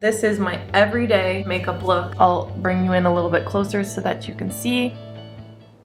This is my everyday makeup look. I'll bring you in a little bit closer so that you can see.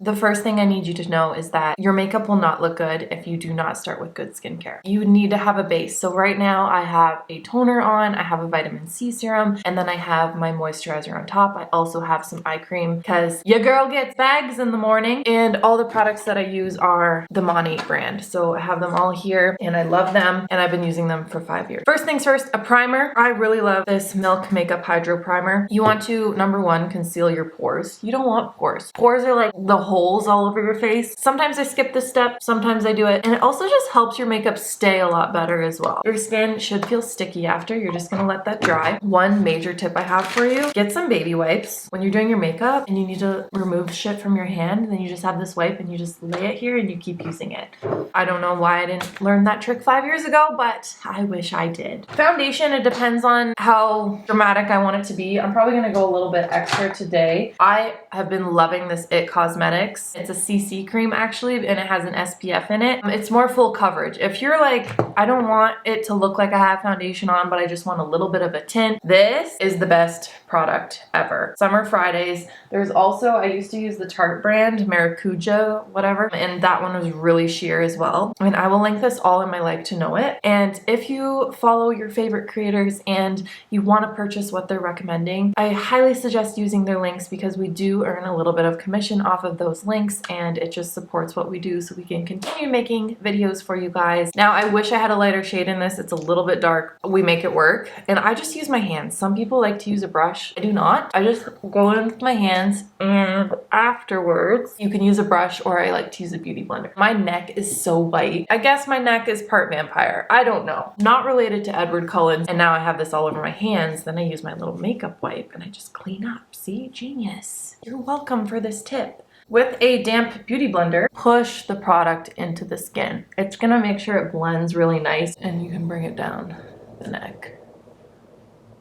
The first thing I need you to know is that your makeup will not look good if you do not start with good skincare. You need to have a base. So right now I have a toner on, I have a vitamin C serum, and then I have my moisturizer on top. I also have some eye cream because your girl gets bags in the morning, and all the products that I use are the MONAT brand. So I have them all here and I love them, and I've been using them for 5 years. First things first, a primer. I really love this Milk Makeup Hydro Primer. You want to, number one, conceal your pores. You don't want pores. Pores are like the holes all over your face. Sometimes I skip this step, sometimes I do it, and it also just helps your makeup stay a lot better as well. Your skin should feel sticky after. You're just gonna let that dry. One major tip I have for you, get some baby wipes. When you're doing your makeup and you need to remove shit from your hand, then you just have this wipe and you just lay it here and you keep using it. I don't know why I didn't learn that trick 5 years ago, but I wish I did. Foundation, it depends on how dramatic I want it to be. I'm probably gonna go a little bit extra today. I have been loving this IT Cosmetics. It's a CC cream actually, and it has an SPF in it. It's more full coverage. If you're like, I don't want it to look like I have foundation on, but I just want a little bit of a tint, this is the best product ever. Summer Fridays. There's also, I used to use the Tarte brand, Maracuja, whatever, and that one was really sheer as well. And I will link this all in my like to know it. And if you follow your favorite creators and you want to purchase what they're recommending, I highly suggest using their links because we do earn a little bit of commission off of those links, and it just supports what we do so we can continue making videos for you guys. Now, I wish I had a lighter shade in this. It's a little bit dark. We make it work. And I just use my hands. Some people like to use a brush. I do not. I just go in with my hands, and afterwards you can use a brush, or I like to use a beauty blender. My neck is so white. I guess my neck is part vampire. I don't know. Not related to Edward Cullen. And now I have this all over my hands. Then I use my little makeup wipe and I just clean up. See? Genius. You're welcome for this tip. With a damp beauty blender, push the product into the skin. It's gonna make sure it blends really nice, and you can bring it down the neck.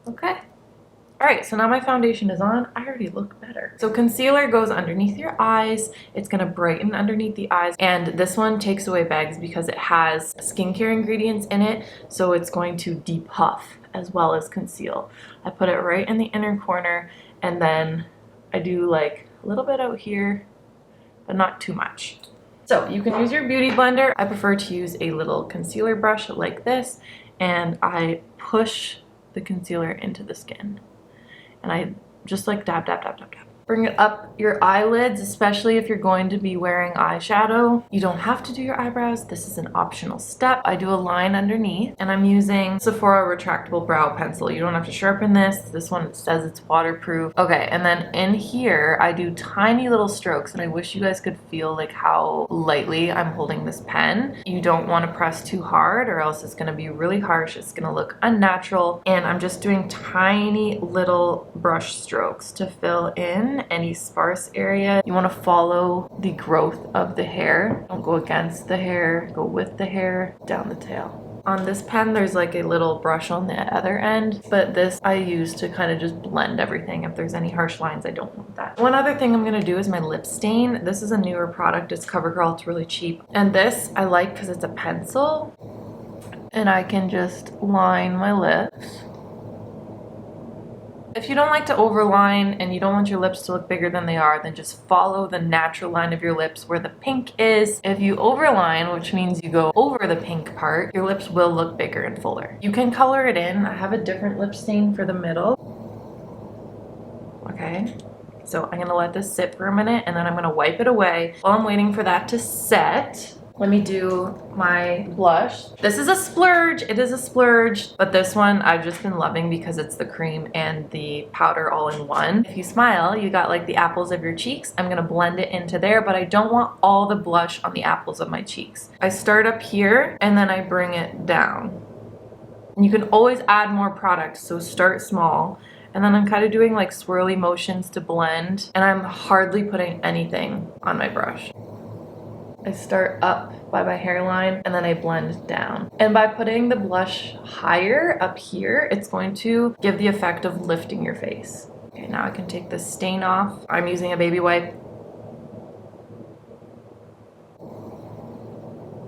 Okay. All right, so now my foundation is on. I already look better. So concealer goes underneath your eyes. It's gonna brighten underneath the eyes. And this one takes away bags because it has skincare ingredients in it. So it's going to depuff as well as conceal. I put it right in the inner corner, and then I do like a little bit out here, but not too much. So you can use your beauty blender. I prefer to use a little concealer brush like this, and I push the concealer into the skin. And I just like dab, dab, dab, dab, dab. Bring it up your eyelids, especially if you're going to be wearing eyeshadow. You don't have to do your eyebrows. This is an optional step. I do a line underneath, and I'm using Sephora retractable brow pencil. You don't have to sharpen this. This one says it's waterproof. Okay, and then in here, I do tiny little strokes, and I wish you guys could feel like how lightly I'm holding this pen. You don't want to press too hard, or else it's gonna be really harsh. It's gonna look unnatural. And I'm just doing tiny little brush strokes to fill in any sparse area. You want to follow the growth of the hair. Don't go against the hair, go with the hair, down the tail. On this pen, there's like a little brush on the other end, but this I use to kind of just blend everything. If there's any harsh lines, I don't want that. One other thing I'm gonna do is my lip stain. This is a newer product. It's CoverGirl. It's really cheap. And this I like because it's a pencil, and I can just line my lips. If you don't like to overline and you don't want your lips to look bigger than they are, then just follow the natural line of your lips where the pink is. If you overline, which means you go over the pink part, your lips will look bigger and fuller. You can color it in. I have a different lip stain for the middle. Okay, so I'm gonna let this sit for a minute, and then I'm gonna wipe it away. While I'm waiting for that to set, let me do my blush. This is a splurge. It is a splurge, but this one I've just been loving because it's the cream and the powder all in one. If you smile, you got like the apples of your cheeks. I'm gonna blend it into there, but I don't want all the blush on the apples of my cheeks. I start up here and then I bring it down. And you can always add more product, so start small. And then I'm kind of doing like swirly motions to blend, and I'm hardly putting anything on my brush. I start up by my hairline and then I blend down. And by putting the blush higher up here, it's going to give the effect of lifting your face. Okay, now I can take the stain off. I'm using a baby wipe.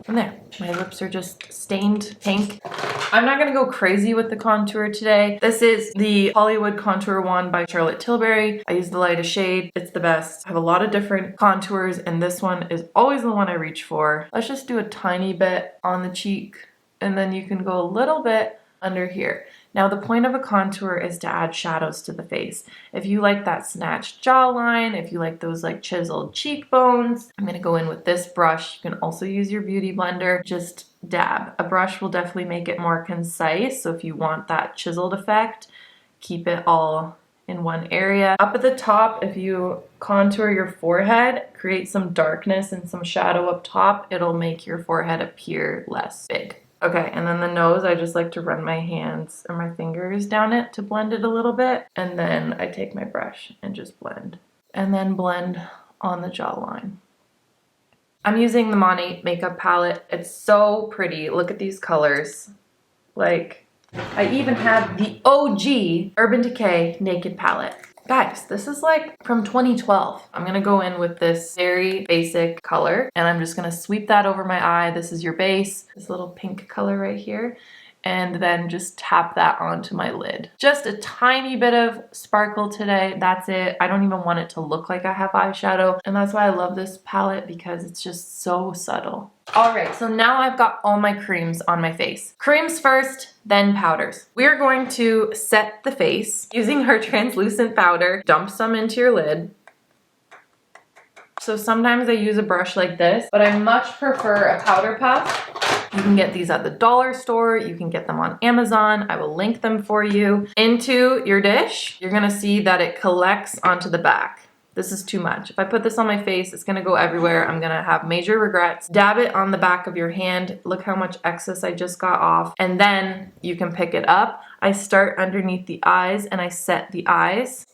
And there, my lips are just stained pink. I'm not gonna go crazy with the contour today. This is the Hollywood Contour Wand by Charlotte Tilbury. I use the lightest shade. It's the best. I have a lot of different contours and this one is always the one I reach for. Let's just do a tiny bit on the cheek and then you can go a little bit under here. Now the point of a contour is to add shadows to the face. If you like that snatched jawline, if you like those like chiseled cheekbones, I'm gonna go in with this brush. You can also use your beauty blender, just dab. A brush will definitely make it more concise. So if you want that chiseled effect, keep it all in one area. Up at the top, if you contour your forehead, create some darkness and some shadow up top, it'll make your forehead appear less big. Okay, and then the nose, I just like to run my hands or my fingers down it to blend it a little bit. And then I take my brush and just blend. And then blend on the jawline. I'm using the MONAT makeup palette. It's so pretty. Look at these colors. Like, I even have the OG Urban Decay Naked Palette. Guys, this is like from 2012. I'm gonna go in with this very basic color and I'm just gonna sweep that over my eye. This is your base, this little pink color right here. And then just tap that onto my lid. Just a tiny bit of sparkle today, that's it. I don't even want it to look like I have eyeshadow. And that's why I love this palette because it's just so subtle. All right, so now I've got all my creams on my face. Creams first, then powders. We are going to set the face using our translucent powder. Dump some into your lid. So sometimes I use a brush like this, but I much prefer a powder puff. You can get these at the dollar store. You can get them on Amazon. I will link them for you. Into your dish, you're gonna see that it collects onto the back. This is too much. If I put this on my face, it's gonna go everywhere. I'm gonna have major regrets. Dab it on the back of your hand. Look how much excess I just got off. And then you can pick it up. I start underneath the eyes and I set the eyes.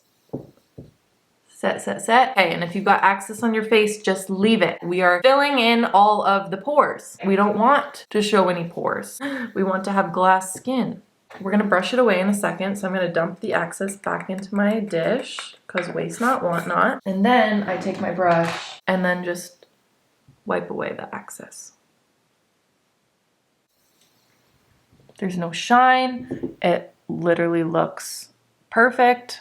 Set. Okay, and if you've got excess on your face, just leave it. We are filling in all of the pores. We don't want to show any pores. We want to have glass skin. We're gonna brush it away in a second, so I'm gonna dump the excess back into my dish, because waste not, want not. And then I take my brush and then just wipe away the excess. There's no shine. It literally looks perfect.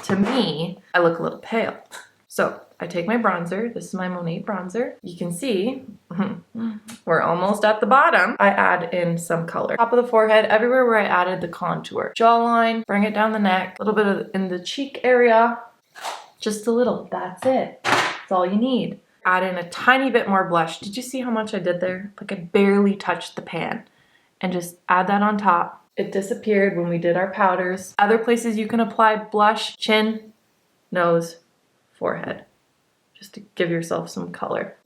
To me, I look a little pale. So I take my bronzer. This is my MONAT bronzer. You can see we're almost at the bottom. I add in some color. Top of the forehead, everywhere where I added the contour. Jawline, bring it down the neck, a little bit of in the cheek area. Just a little, that's it. That's all you need. Add in a tiny bit more blush. Did you see how much I did there? Like I barely touched the pan. And just add that on top. It disappeared when we did our powders. Other places you can apply blush, chin, nose, forehead, just to give yourself some color.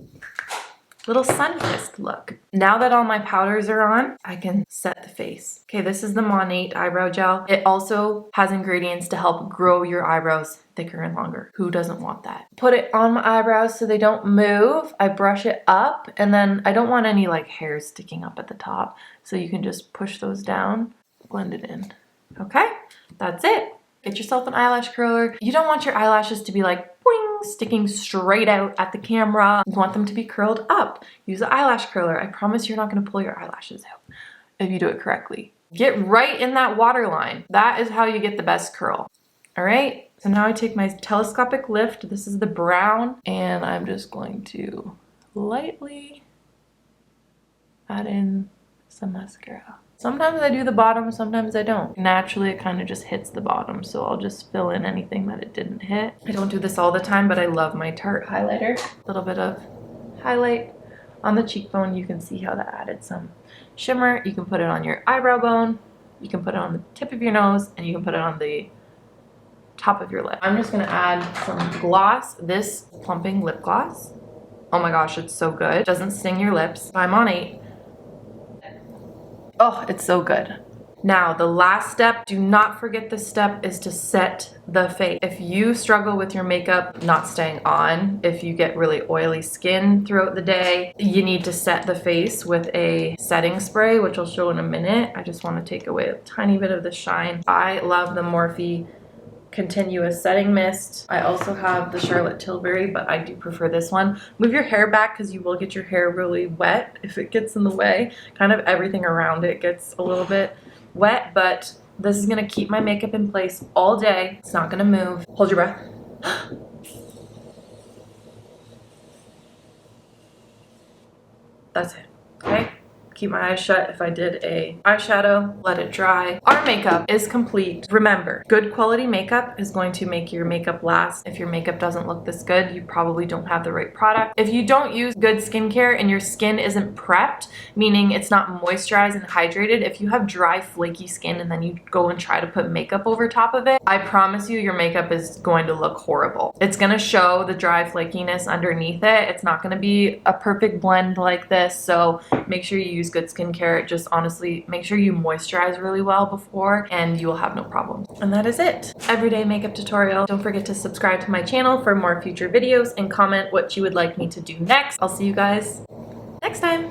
Little sun-kissed look. Now that all my powders are on, I can set the face. Okay, this is the MONAT eyebrow gel. It also has ingredients to help grow your eyebrows thicker and longer. Who doesn't want that? Put it on my eyebrows so they don't move. I brush it up and then I don't want any like hairs sticking up at the top. So you can just push those down, blend it in. Okay, that's it. Get yourself an eyelash curler. You don't want your eyelashes to be like boing, sticking straight out at the camera. You want them to be curled up. Use an eyelash curler. I promise you're not gonna pull your eyelashes out if you do it correctly. Get right in that waterline. That is how you get the best curl. All right, so now I take my telescopic lift. This is the brown, and I'm just going to lightly add in some mascara. Sometimes I do the bottom, sometimes I don't. Naturally, it kind of just hits the bottom, so I'll just fill in anything that it didn't hit. I don't do this all the time, but I love my Tarte highlighter. A little bit of highlight on the cheekbone. You can see how that added some shimmer. You can put it on your eyebrow bone, you can put it on the tip of your nose, and you can put it on the top of your lip. I'm just gonna add some gloss, this plumping lip gloss. Oh my gosh, it's so good. It doesn't sting your lips. By MONAT. Oh, it's so good. Now, the last step, do not forget this step, is to set the face. If you struggle with your makeup not staying on, if you get really oily skin throughout the day, you need to set the face with a setting spray, which I'll show in a minute. I just want to take away a tiny bit of the shine. I love the Morphe continuous setting mist. I also have the Charlotte Tilbury, but I do prefer this one. Move your hair back because you will get your hair really wet if it gets in the way. Kind of everything around it gets a little bit wet, but this is gonna keep my makeup in place all day. It's not gonna move. Hold your breath. That's it, okay? Keep my eyes shut if I did a eyeshadow, let it dry. Our makeup is complete. Remember, good quality makeup is going to make your makeup last. If your makeup doesn't look this good, you probably don't have the right product. If you don't use good skincare and your skin isn't prepped, meaning it's not moisturized and hydrated, if you have dry, flaky skin and then you go and try to put makeup over top of it, I promise you your makeup is going to look horrible. It's gonna show the dry flakiness underneath it. It's not gonna be a perfect blend like this, so make sure you use good skincare. Just honestly make sure you moisturize really well before and you will have no problems. And that is it. Everyday makeup tutorial. Don't forget to subscribe to my channel for more future videos and comment what you would like me to do next. I'll see you guys next time.